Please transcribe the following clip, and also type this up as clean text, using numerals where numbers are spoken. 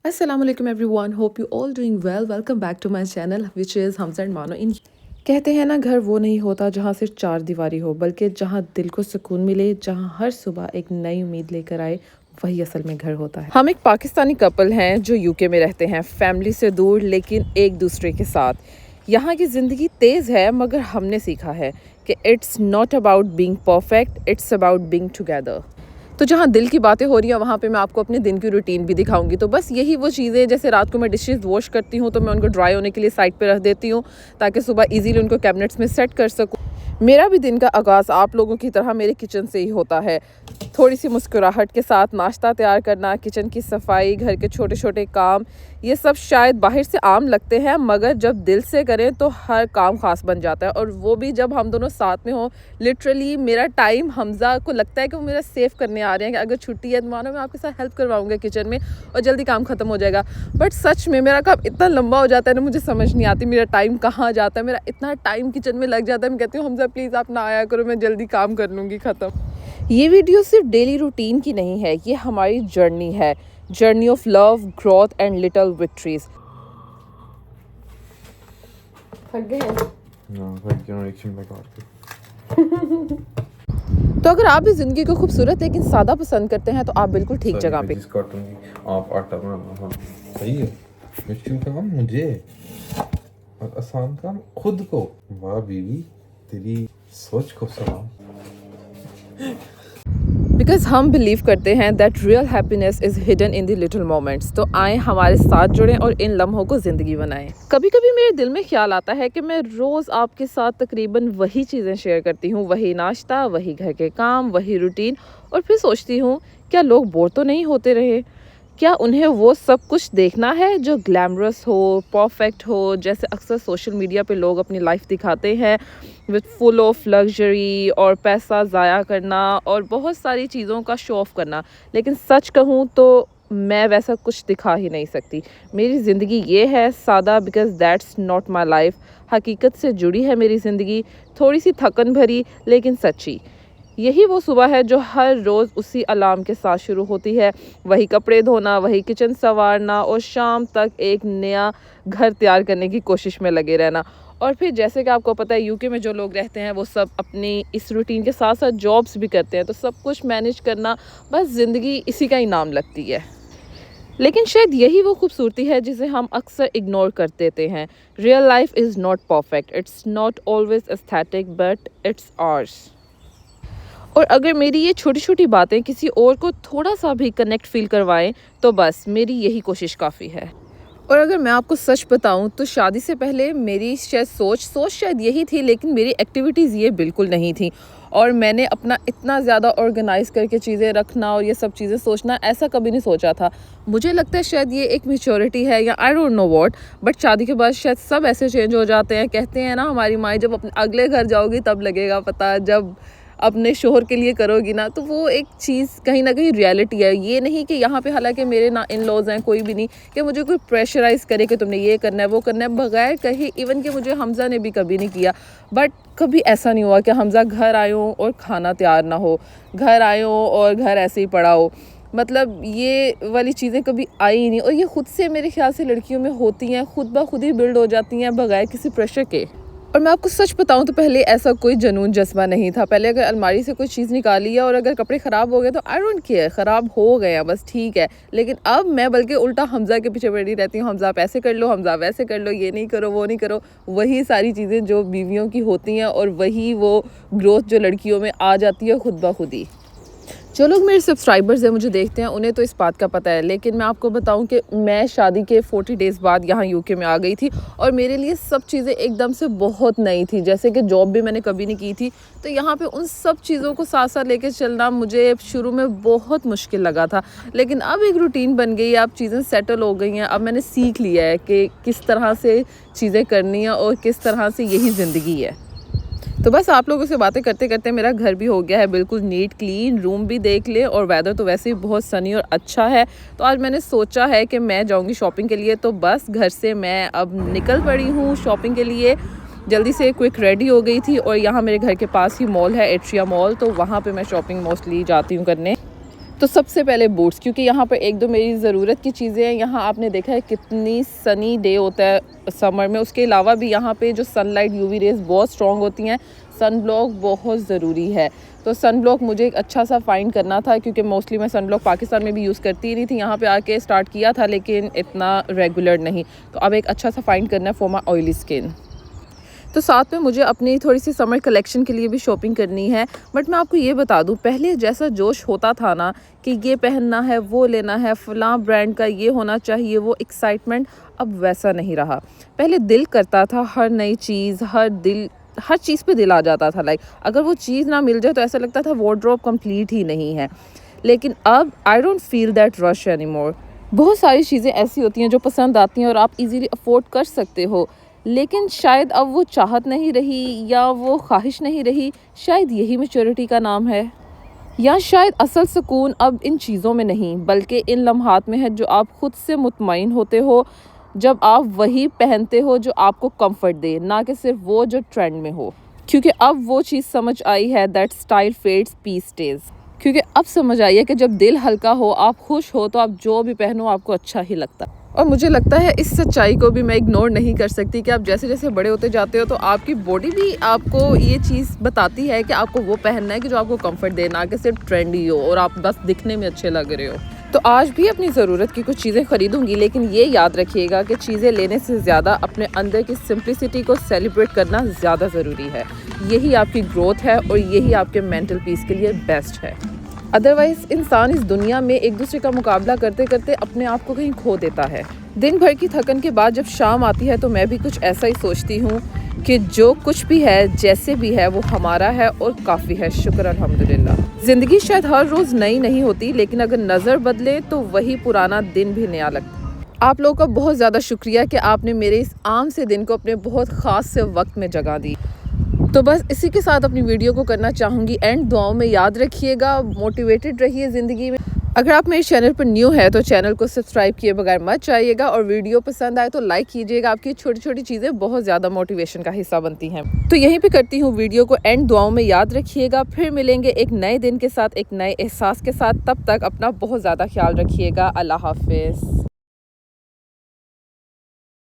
Assalamualaikum everyone. Hope you all doing well. Welcome back to my channel which is Hamza and Mano. इन कहते हैं ना, घर वो नहीं होता जहाँ सिर्फ चार दीवारी हो, बल्कि जहाँ दिल को सुकून मिले, जहाँ हर सुबह एक नई उम्मीद लेकर आए, वही असल में घर होता है। हम एक पाकिस्तानी कपल हैं जो यूके में रहते हैं, फैमिली से दूर लेकिन एक दूसरे के साथ। यहाँ की ज़िंदगी तेज़ है मगर हमने सीखा है कि it's not about being perfect, it's about being together. तो जहाँ दिल की बातें हो रही हैं वहाँ पे मैं आपको अपने दिन की रूटीन भी दिखाऊंगी। तो बस यही वो चीज़ें, जैसे रात को मैं डिशेस वॉश करती हूँ तो मैं उनको ड्राई होने के लिए साइड पे रख देती हूँ ताकि सुबह इजीली उनको कैबिनेट्स में सेट कर सकूँ। मेरा भी दिन का आगाज़ आप लोगों की तरह मेरे किचन से ही होता है। थोड़ी सी मुस्कुराहट के साथ नाश्ता तैयार करना, किचन की सफाई, घर के छोटे छोटे काम, ये सब शायद बाहर से आम लगते हैं मगर जब दिल से करें तो हर काम ख़ास बन जाता है। और वो भी जब हम दोनों साथ में हों। लिटरली मेरा टाइम, हमज़ा को लगता है कि वो मेरा सेव करने आ रहे हैं कि अगर छुट्टी है तो मानो मैं आपके साथ हेल्प करवाऊँगा किचन में और जल्दी काम ख़त्म हो जाएगा। बट सच में मेरा काम इतना लंबा हो जाता है ना, मुझे समझ नहीं आती मेरा टाइम कहाँ जाता है। मेरा इतना टाइम किचन में लग जाता है, मैं कहती हूँ हमज़ा प्लीज़ आप ना आया करो, मैं जल्दी काम कर लूँगी ख़त्म। ये वीडियो सिर्फ डेली रूटीन की नहीं है, ये हमारी जर्नी है, journey of love, growth and little victories. थक गए हैं? तो अगर आप भी जिंदगी को खूबसूरत लेकिन सादा पसंद करते हैं तो आप बिल्कुल ठीक जगह पे। आप आटा बनाना, हाँ सही है। मुश्किल काम मुझे और आसान काम खुद को। वाह बीवी, तेरी सोच को सलाम। बिकॉज हम बिलीव करते हैं that real happiness is hidden in the little moments. तो आए हमारे साथ जुड़ें और इन लम्हों को ज़िंदगी बनाएं। कभी कभी मेरे दिल में ख्याल आता है कि मैं रोज़ आपके साथ तकरीबन वही चीज़ें शेयर करती हूँ, वही नाश्ता, वही घर के काम, वही रूटीन। और फिर सोचती हूँ क्या लोग बोर तो नहीं होते रहे? क्या उन्हें वो सब कुछ देखना है जो ग्लैमरस हो, परफेक्ट हो, जैसे अक्सर सोशल मीडिया पे लोग अपनी लाइफ दिखाते हैं विद फुल ऑफ लग्जरी और पैसा ज़ाया करना और बहुत सारी चीज़ों का शो ऑफ करना। लेकिन सच कहूँ तो मैं वैसा कुछ दिखा ही नहीं सकती। मेरी ज़िंदगी ये है सादा, because that's not my life. हकीकत से जुड़ी है मेरी ज़िंदगी, थोड़ी सी थकन भरी लेकिन सच्ची। यही वो सुबह है जो हर रोज़ उसी अलार्म के साथ शुरू होती है। वही कपड़े धोना, वही किचन संवारना और शाम तक एक नया घर तैयार करने की कोशिश में लगे रहना। और फिर जैसे कि आपको पता है यूके में जो लोग रहते हैं वो सब अपनी इस रूटीन के साथ साथ जॉब्स भी करते हैं, तो सब कुछ मैनेज करना बस ज़िंदगी इसी का ही नाम लगती है। लेकिन शायद यही वो खूबसूरती है जिसे हम अक्सर इग्नोर कर देते हैं। Real life is not perfect, it's not always aesthetic, but it's hours. और अगर मेरी ये छोटी छोटी बातें किसी और को थोड़ा सा भी कनेक्ट फील करवाएं तो बस मेरी यही कोशिश काफ़ी है। और अगर मैं आपको सच बताऊं तो शादी से पहले मेरी शायद सोच शायद यही थी, लेकिन मेरी एक्टिविटीज़ ये बिल्कुल नहीं थी। और मैंने अपना इतना ज़्यादा ऑर्गेनाइज करके चीज़ें रखना और ये सब चीज़ें सोचना ऐसा कभी नहीं सोचा था। मुझे लगता है शायद ये एक मैच्योरिटी है या I don't know what, but शादी के बाद शायद सब ऐसे चेंज हो जाते हैं। कहते हैं ना हमारी माँ, जब अपने अगले घर जाओगी तब लगेगा पता, जब अपने शोहर के लिए करोगी ना, तो वो एक चीज़ कहीं ना कहीं रियलिटी है। ये नहीं कि यहाँ पे, हालांकि मेरे ना इन लॉज हैं, कोई भी नहीं कि मुझे कोई प्रेशराइज़ करे कि तुमने ये करना है वो करना है, बगैर कहीं इवन कि मुझे हमज़ा ने भी कभी नहीं किया। बट कभी ऐसा नहीं हुआ कि हमज़ा घर आए हो और खाना तैयार ना हो, घर आए हो और घर ऐसे ही पड़ा हो। मतलब ये वाली चीज़ें कभी आई ही नहीं। और ये खुद से मेरे ख्याल से लड़कियों में होती हैं, खुद ब खुद ही बिल्ड हो जाती हैं बगैर किसी प्रेशर के। और मैं आपको सच बताऊं तो पहले ऐसा कोई जुनून जज्बा नहीं था। पहले अगर अलमारी से कोई चीज़ निकाली है और अगर कपड़े ख़राब हो गए तो आई डोंट केयर, ख़राब हो गए हैं बस ठीक है। लेकिन अब मैं बल्कि उल्टा हमज़ा के पीछे पड़ी रहती हूँ, हमज़ा आप ऐसे कर लो, हमज़ा वैसे कर लो, ये नहीं करो वो नहीं करो। वही सारी चीज़ें जो बीवियों की होती हैं और वही वो ग्रोथ जो लड़कियों में आ जाती है खुद ब खुद ही। जो लोग मेरे सब्सक्राइबर्स हैं, मुझे देखते हैं, उन्हें तो इस बात का पता है। लेकिन मैं आपको बताऊं कि मैं शादी के 40 डेज़ बाद यहाँ यूके में आ गई थी और मेरे लिए सब चीज़ें एकदम से बहुत नई थी। जैसे कि जॉब भी मैंने कभी नहीं की थी, तो यहाँ पे उन सब चीज़ों को साथ साथ लेके चलना मुझे शुरू में बहुत मुश्किल लगा था। लेकिन अब एक रूटीन बन गई है, अब चीज़ें सेटल हो गई हैं। अब मैंने सीख लिया है कि किस तरह से चीज़ें करनी है और किस तरह से यही ज़िंदगी है। तो बस आप लोगों से बातें करते करते मेरा घर भी हो गया है बिल्कुल नीट क्लीन, रूम भी देख ले और वेदर तो वैसे ही बहुत सनी और अच्छा है। तो आज मैंने सोचा है कि मैं जाऊंगी शॉपिंग के लिए, तो बस घर से मैं अब निकल पड़ी हूँ शॉपिंग के लिए। जल्दी से क्विक रेडी हो गई थी और यहाँ मेरे घर के पास ही मॉल है, एट्रिया मॉल, तो वहाँ पे मैं शॉपिंग मोस्टली जाती हूँ करने। तो सबसे पहले बूट्स, क्योंकि यहाँ पर एक दो मेरी ज़रूरत की चीज़ें हैं। यहाँ आपने देखा है कितनी सनी डे होता है समर में, उसके अलावा भी यहाँ पे जो सनलाइट यूवी रेज़ बहुत स्ट्रॉन्ग होती हैं। सन ब्लॉक बहुत ज़रूरी है, तो सन ब्लॉक मुझे एक अच्छा सा फाइंड करना था, क्योंकि मोस्टली मैं सन ब्लॉक पाकिस्तान में भी यूज़ करती ही नहीं थी। यहाँ पे आके स्टार्ट किया था लेकिन इतना रेगुलर नहीं, तो अब एक अच्छा सा फाइंड करना है फॉर माई ऑयली स्किन। तो साथ में मुझे अपनी थोड़ी सी समर कलेक्शन के लिए भी शॉपिंग करनी है। बट मैं आपको ये बता दूं, पहले जैसा जोश होता था ना कि ये पहनना है, वो लेना है, फ़लाँ ब्रांड का ये होना चाहिए, वो एक्साइटमेंट अब वैसा नहीं रहा। पहले दिल करता था हर नई चीज़, हर चीज़ पे दिल आ जाता था। लाइक अगर वो चीज़ ना मिल जाए तो ऐसा लगता था वार्डरोब कंप्लीट ही नहीं है। लेकिन अब I don't feel that rush anymore. बहुत सारी चीज़ें ऐसी होती हैं जो पसंद आती हैं और आप इजीली अफोर्ड कर सकते हो, लेकिन शायद अब वो चाहत नहीं रही या वो ख्वाहिश नहीं रही। शायद यही मैच्योरिटी का नाम है, या शायद असल सुकून अब इन चीज़ों में नहीं बल्कि इन लम्हात में है जो आप खुद से मुतमईन होते हो, जब आप वही पहनते हो जो आपको कंफर्ट दे, ना कि सिर्फ वो जो ट्रेंड में हो। क्योंकि अब वो चीज़ समझ आई है that style fades peace stage. क्योंकि अब समझ आई है कि जब दिल हल्का हो, आप खुश हो, तो आप जो भी पहनो आपको अच्छा ही लगता है। और मुझे लगता है इस सच्चाई को भी मैं इग्नोर नहीं कर सकती कि आप जैसे जैसे बड़े होते जाते हो तो आपकी बॉडी भी आपको ये चीज़ बताती है कि आपको वो पहनना है कि जो आपको कंफर्ट दे, ना कि सिर्फ ट्रेंडी हो और आप बस दिखने में अच्छे लग रहे हो। तो आज भी अपनी ज़रूरत की कुछ चीज़ें खरीदूंगी, लेकिन ये याद रखिएगा कि चीज़ें लेने से ज़्यादा अपने अंदर की सिंप्लिसिटी को सेलिब्रेट करना ज़्यादा ज़रूरी है। यही आपकी ग्रोथ है और यही आपके मेंटल पीस के लिए बेस्ट है। अदरवाइज़ इंसान इस दुनिया में एक दूसरे का मुकाबला करते करते अपने आप को कहीं खो देता है। दिन भर की थकन के बाद जब शाम आती है तो मैं भी कुछ ऐसा ही सोचती हूँ कि जो कुछ भी है, जैसे भी है, वो हमारा है और काफ़ी है। शुक्र अल्हम्दुलिल्लाह। ज़िंदगी शायद हर रोज़ नई नहीं होती, लेकिन अगर नज़र बदले तो वही पुराना दिन भी नया लगता। आप लोगों का बहुत ज़्यादा शुक्रिया कि आपने मेरे इस आम से दिन को अपने बहुत ख़ास से वक्त में जगह दी। तो बस इसी के साथ अपनी वीडियो को करना चाहूँगी एंड। दुआओं में याद रखिएगा, मोटिवेटेड रहिए ज़िंदगी में। अगर आप मेरे चैनल पर न्यू है तो चैनल को सब्सक्राइब किए बगैर मत जाइएगा, और वीडियो पसंद आए तो लाइक कीजिएगा। आपकी छोटी छोटी चीज़ें बहुत ज़्यादा मोटिवेशन का हिस्सा बनती हैं। तो यहीं पे करती हूँ वीडियो को एंड। दुआओं में याद रखिएगा। फिर मिलेंगे एक नए दिन के साथ, एक नए एहसास के साथ। तब तक अपना बहुत ज़्यादा ख्याल रखिएगा। अल्लाह हाफिज़।